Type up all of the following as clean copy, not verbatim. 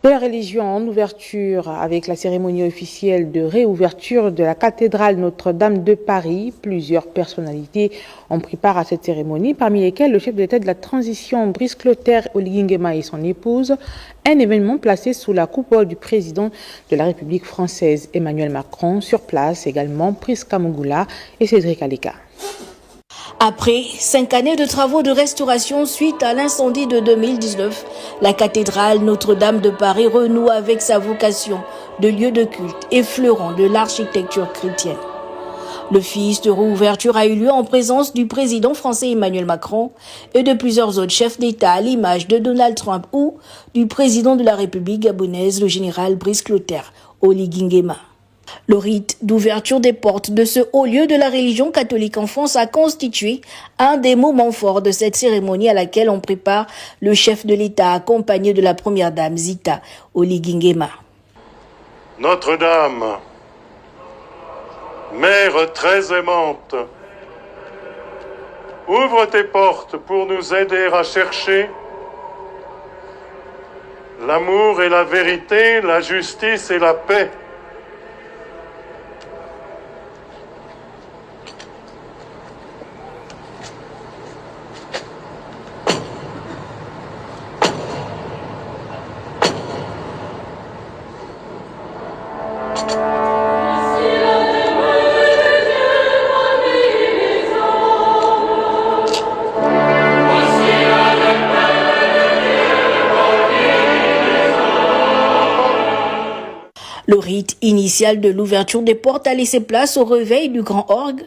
De la religion en ouverture avec la cérémonie officielle de réouverture de la cathédrale Notre-Dame de Paris. Plusieurs personnalités ont pris part à cette cérémonie, parmi lesquelles le chef de l'État de la transition Brice Clotaire Oligui Nguema et son épouse. Un événement placé sous la coupole du président de la République française Emmanuel Macron. Sur place également Prisca Mugula et Cédric Aleka. Après 5 années de travaux de restauration suite à l'incendie de 2019, la cathédrale Notre-Dame de Paris renoue avec sa vocation de lieu de culte et fleuron de l'architecture chrétienne. L'office de réouverture a eu lieu en présence du président français Emmanuel Macron et de plusieurs autres chefs d'État à l'image de Donald Trump ou du président de la République gabonaise, le général Brice Clotaire Oligui Nguema. Le rite d'ouverture des portes de ce haut lieu de la religion catholique en France a constitué un des moments forts de cette cérémonie à laquelle on prépare le chef de l'État accompagné de la première dame Zita Oligui Nguema. Notre-Dame, Mère très aimante, ouvre tes portes pour nous aider à chercher l'amour et la vérité, la justice et la paix. Le rite initial de l'ouverture des portes a laissé place au réveil du grand orgue,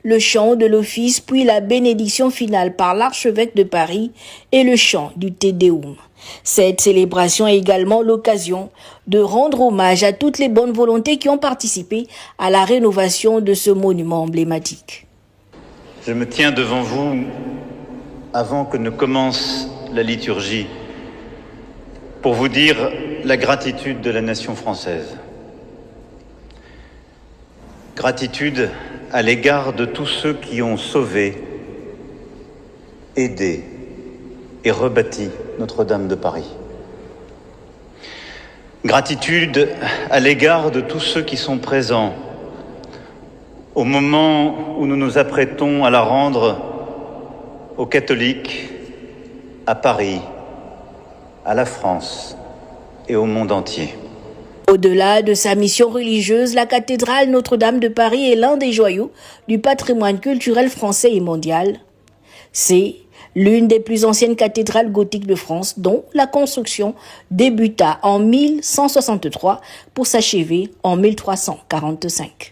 le chant de l'office puis la bénédiction finale par l'archevêque de Paris et le chant du Te Deum. Cette célébration est également l'occasion de rendre hommage à toutes les bonnes volontés qui ont participé à la rénovation de ce monument emblématique. Je me tiens devant vous avant que ne commence la liturgie pour vous dire la gratitude de la nation française. Gratitude à l'égard de tous ceux qui ont sauvé, aidé et rebâti Notre-Dame de Paris. Gratitude à l'égard de tous ceux qui sont présents au moment où nous nous apprêtons à la rendre aux catholiques, à Paris, à la France et au monde entier. Au-delà de sa mission religieuse, la cathédrale Notre-Dame de Paris est l'un des joyaux du patrimoine culturel français et mondial. C'est l'une des plus anciennes cathédrales gothiques de France, dont la construction débuta en 1163 pour s'achever en 1345.